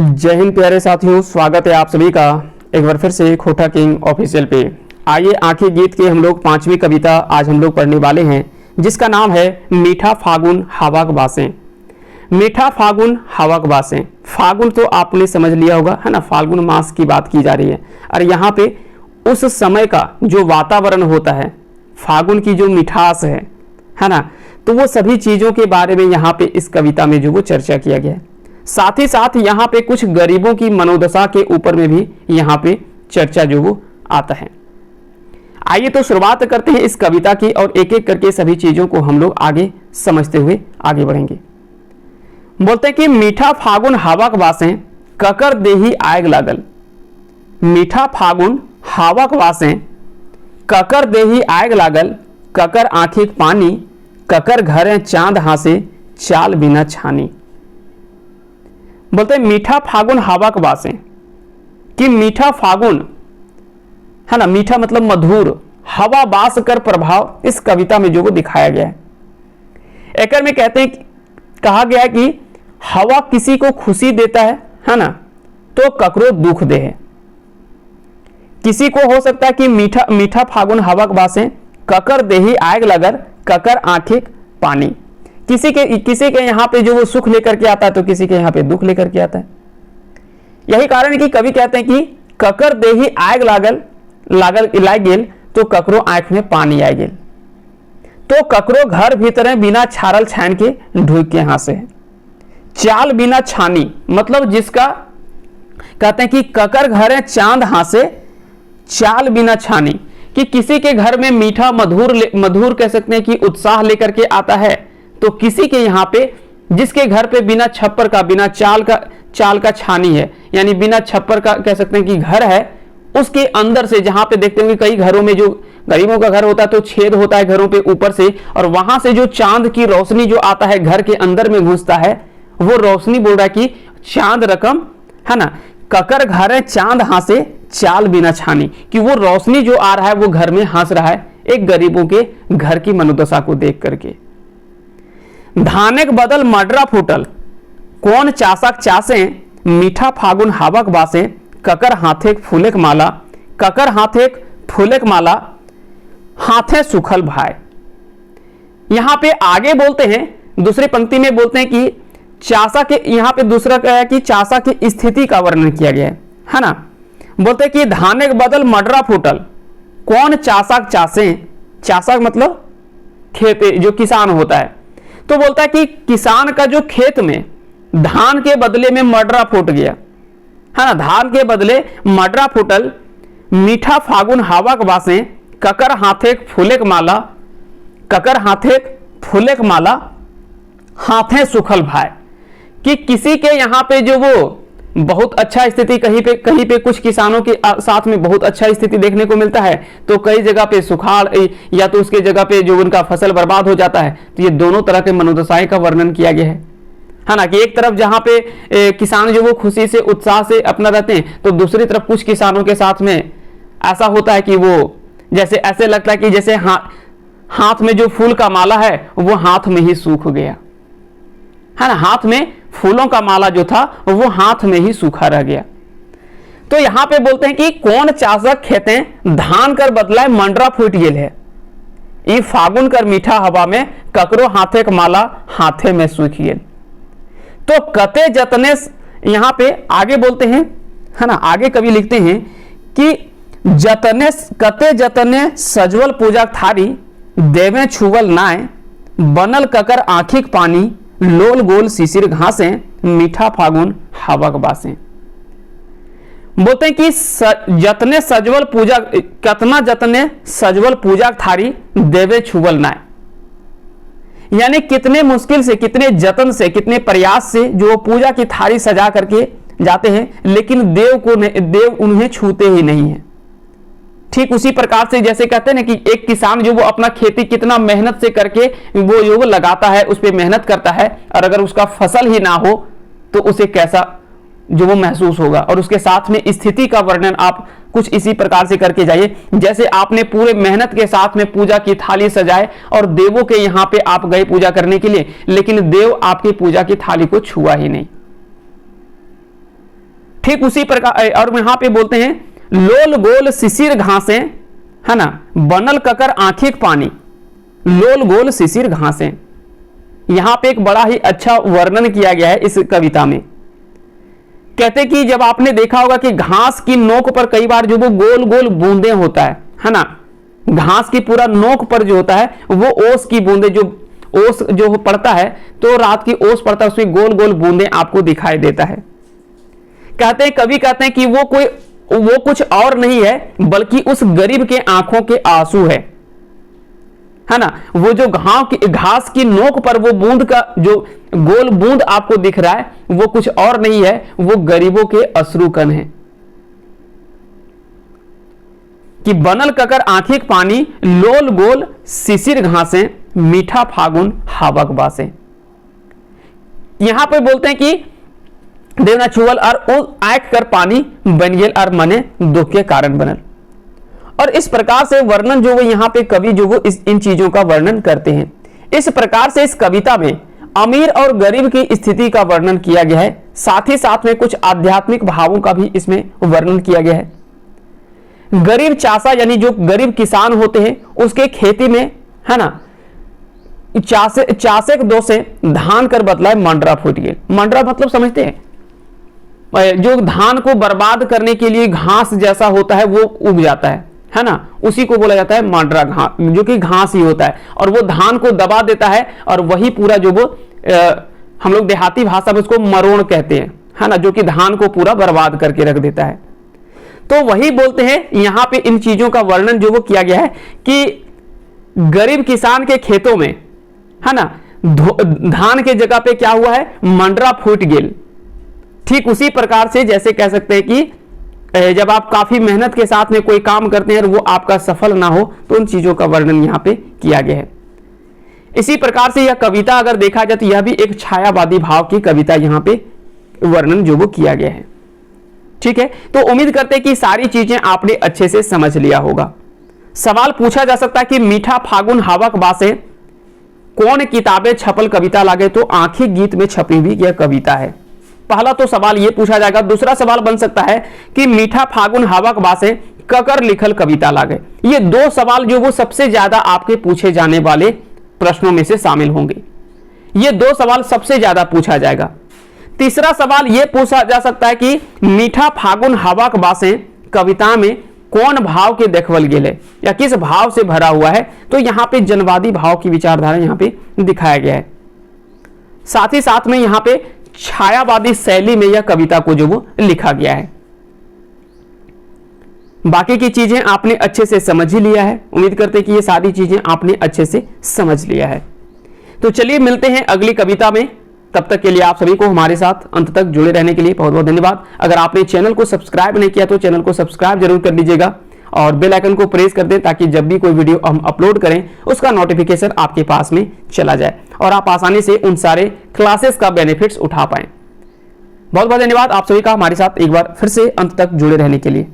जय हिंद प्यारे साथियों, स्वागत है आप सभी का एक बार फिर से खोटा किंग ऑफिशियल पे। आइए आंखें गीत के हम लोग पांचवी कविता आज हम लोग पढ़ने वाले हैं, जिसका नाम है मीठा फागुन हवा के बासें। मीठा फागुन हवा के बासें। फागुन तो आपने समझ लिया होगा, है ना। फाल्गुन मास की बात की जा रही है और यहाँ पे उस समय का जो वातावरण होता है, फागुन की जो मिठास है ना, तो वो सभी चीज़ों के बारे में यहाँ पे इस कविता में जो वो चर्चा किया गया है। साथ ही साथ यहाँ पे कुछ गरीबों की मनोदशा के ऊपर में भी यहाँ पे चर्चा जो वो आता है। आइए तो शुरुआत करते हैं इस कविता की और एक एक करके सभी चीजों को हम लोग आगे समझते हुए आगे बढ़ेंगे। बोलते हैं कि मीठा फागुन हवा के बासें ककर देही आग लागल। मीठा फागुन हवा के बासें ककर देही आग लागल, ककर आंखी पानी, ककर घरे चांद हासे, चाल बिना छानी। बोलते हैं मीठा फागुन हवा के बासें, कि मीठा फागुन है ना, मीठा मतलब मधुर, हवा बास कर प्रभाव इस कविता में जो वो दिखाया गया है। एक में कहते हैं, कहा गया है कि हवा किसी को खुशी देता है ना, तो ककरो दुख दे है। किसी को हो सकता है कि मीठा मीठा फागुन हवा के बासें ककर देही आग लगल, ककर आंखें पानी। किसी के यहाँ पे जो वो सुख लेकर के आता है तो किसी के यहाँ पे दुख लेकर के आता है। यही कारण है कि कवि कहते हैं कि ककर देही आग लागल लाग गेल, तो ककरो आंख में पानी आ गेल, तो ककरो घर भीतर बिना छारल छान के ढूक के हासे है। चाल बिना छानी मतलब जिसका कहते हैं कि ककर घर है चांद हासे, चाल बिना छानी, कि किसी के घर में मीठा मधुर कह सकते हैं कि उत्साह लेकर के आता है, तो किसी के यहाँ पे जिसके घर पे बिना छप्पर का बिना चाल का छानी है, यानी बिना छप्पर का कह सकते हैं कि घर है, उसके अंदर से जहां पे देखते होंगे कई घरों में जो गरीबों का घर होता है तो छेद होता है घरों पे ऊपर से, और वहां से जो चांद की रोशनी जो आता है घर के अंदर में घुसता है, वो रोशनी बोल रहा है कि चांद रकम है ना, ककर घर है चांद हासे, चाल बिना छानी, कि वो रोशनी जो आ रहा है वो घर में हंस रहा है एक गरीबों के घर की मनोदशा को देख करके। धानेक बदल मडरा फूटल, कौन चासक चासे, मीठा फागुन हवक बासे, ककर हाथे फूलेक माला, ककर हाथे फूलेक माला, हाथे सुखल भाई। यहां पे आगे बोलते हैं, दूसरी पंक्ति में बोलते हैं कि चासा के, यहां पे दूसरा क्या है कि चासा की स्थिति का वर्णन किया गया है ना। बोलते हैं कि धानेक बदल मडरा फूटल, कौन चासक चासे, चासक मतलब खेत जो किसान होता है, तो बोलता है कि किसान का जो खेत में धान के बदले में मडरा फूट गया है ना, धान के बदले मडरा फूटल, मीठा फागुन हवा के बासें, ककर हाथे फूलेक माला, ककर हाथे फूलेक माला, हाथे सुखल भाई, कि किसी के यहाँ पे जो वो बहुत अच्छा स्थिति, कहीं पे कुछ किसानों के साथ में बहुत अच्छा स्थिति देखने को मिलता है, तो कई जगह पे सुखाड़ या तो उसके जगह पे जो उनका फसल बर्बाद हो जाता है। तो ये दोनों तरह के मनोदशाएं का वर्णन किया गया है ना, कि एक तरफ जहां पे किसान जो वो खुशी से उत्साह से अपना रहते हैं, तो दूसरी तरफ कुछ किसानों के साथ में ऐसा होता है कि वो जैसे ऐसे लगता है कि जैसे हाथ में जो फूल का माला है वो हाथ में ही सूख गया है ना, हाथ में फूलों का माला जो था वो हाथ में ही सूखा रह गया। तो यहां पे बोलते हैं कि कौन चासक खेते धान कर बदलाए मंडरा फूट गेल है, ई फागुन कर मीठा हवा में, ककरो हाथे का माला हाथे में सूख गेल। तो कते जतने, यहां पे आगे बोलते हैं है ना, आगे कवि लिखते हैं कि जतने कते जतने सजवल पूजा थारी, देवे छुवल नाय, बनल ककर आंखिक पानी, लोल गोल शिशिर घासें, मीठा फागुन हवा के बासें। बोलते हैं कि जतने सजवल पूजा, कतना जतने सजवल पूजा थारी, देवे छुवल नाय, यानी कितने मुश्किल से, कितने जतन से, कितने प्रयास से जो पूजा की थाली सजा करके जाते हैं, लेकिन देव उन्हें छूते ही नहीं है। ठीक उसी प्रकार से जैसे कहते हैं ना कि एक किसान जो वो अपना खेती कितना मेहनत से करके वो जो वो लगाता है, उस पर मेहनत करता है, और अगर उसका फसल ही ना हो तो उसे कैसा जो वो महसूस होगा। और उसके साथ में स्थिति का वर्णन आप कुछ इसी प्रकार से करके जाइए, जैसे आपने पूरे मेहनत के साथ में पूजा की थाली सजाए और देवों के यहाँ पे आप गए पूजा करने के लिए, लेकिन देव आपकी पूजा की थाली को छुआ ही नहीं। ठीक उसी प्रकार, और यहां पे बोलते हैं लोल गोल शिशिर घासें, है ना, बनल ककर आंखिक पानी, लोल गोल शिशिर घासें। यहां पे एक बड़ा ही अच्छा वर्णन किया गया है इस कविता में। कहते कि जब आपने देखा होगा कि घास की नोक पर कई बार जो वो गोल गोल बूंदे होता है ना, घास की पूरा नोक पर जो होता है वो ओस की बूंदे, जो ओस जो पड़ता है तो रात की ओस पड़ता है, उसमें गोल गोल बूंदे आपको दिखाई देता है। कहते हैं, कवि कहते हैं कि वो कुछ और नहीं है बल्कि उस गरीब के आंखों के आंसू है ना। वो जो घास की नोक पर वो बूंद का जो गोल बूंद आपको दिख रहा है वो कुछ और नहीं है, वो गरीबों के अश्रुकण है। कि बनल ककर आंखिक पानी, लोल गोल शिशिर घासें, मीठा फागुन हावक बासें। यहां पे बोलते हैं कि देवना छुअल और आंख कर पानी बन गेल और मने दुख के कारण बनल। और इस प्रकार से वर्णन जो वो यहाँ पे कवि जो वो इन चीजों का वर्णन करते हैं। इस प्रकार से इस कविता में अमीर और गरीब की स्थिति का वर्णन किया गया है, साथ ही साथ में कुछ आध्यात्मिक भावों का भी इसमें वर्णन किया गया है। गरीब चासा यानी जो गरीब किसान होते हैं उसके खेती में, है ना, चासे के दोष से धान कर बदला मंडरा फूट गए। मंडरा मतलब समझते हैं, जो धान को बर्बाद करने के लिए घास जैसा होता है वो उग जाता है ना, उसी को बोला जाता है मंडरा, घास जो कि घास ही होता है, और वो धान को दबा देता है और वही पूरा जो वो हम लोग देहाती भाषा में उसको मरोड़ कहते हैं, है ना, जो कि धान को पूरा बर्बाद करके रख देता है। तो वही बोलते हैं यहां पे इन चीजों का वर्णन जो वो किया गया है कि गरीब किसान के खेतों में, है ना, धान के जगह पे क्या हुआ है, मंडरा फूट गेल। ठीक उसी प्रकार से जैसे कह सकते हैं कि जब आप काफी मेहनत के साथ में कोई काम करते हैं और वो आपका सफल ना हो, तो उन चीजों का वर्णन यहां पे किया गया है। इसी प्रकार से यह कविता अगर देखा जाए तो यह भी एक छायावादी भाव की कविता यहां पे वर्णन जो वो किया गया है। ठीक है, तो उम्मीद करते हैं कि सारी चीजें आपने अच्छे से समझ लिया होगा। सवाल पूछा जा सकता है कि मीठा फागुन हावक बासें कौन किताबें छपल कविता लागे, तो आंखी गीत में छपी हुई यह कविता है। पहला तो सवाल यह पूछा जाएगा। दूसरा सवाल बन सकता है कि मीठा फागुन हावक बासें ककर लिखल कविता लागे। ये दो सवाल जो वो सबसे ज्यादा आपके पूछे जाने वाले प्रश्नों में से शामिल होंगे। ये दो सवाल सबसे ज्यादा पूछा जाएगा। तीसरा सवाल यह पूछा जा सकता है कि मीठा फागुन हावक बासें कविता में कौन भाव के देखवल गेले, या किस भाव से भरा हुआ है, तो यहां पे जनवादी भाव की विचारधारा यहां पे दिखाया गया है। साथ ही साथ में यहां पे छायावादी शैली में यह कविता को जो वो लिखा गया है। बाकी की चीजें आपने अच्छे से समझ ही लिया है। उम्मीद करते हैं कि ये सारी चीजें आपने अच्छे से समझ लिया है। तो चलिए मिलते हैं अगली कविता में। तब तक के लिए आप सभी को हमारे साथ अंत तक जुड़े रहने के लिए बहुत बहुत धन्यवाद। अगर आपने चैनल को सब्सक्राइब नहीं किया तो चैनल को सब्सक्राइब जरूर कर लीजिएगा और बेल आइकन को प्रेस कर दें, ताकि जब भी कोई वीडियो हम अपलोड करें उसका नोटिफिकेशन आपके पास में चला जाए और आप आसानी से उन सारे क्लासेस का बेनिफिट्स उठा पाएं। बहुत बहुत धन्यवाद आप सभी का हमारे साथ एक बार फिर से अंत तक जुड़े रहने के लिए।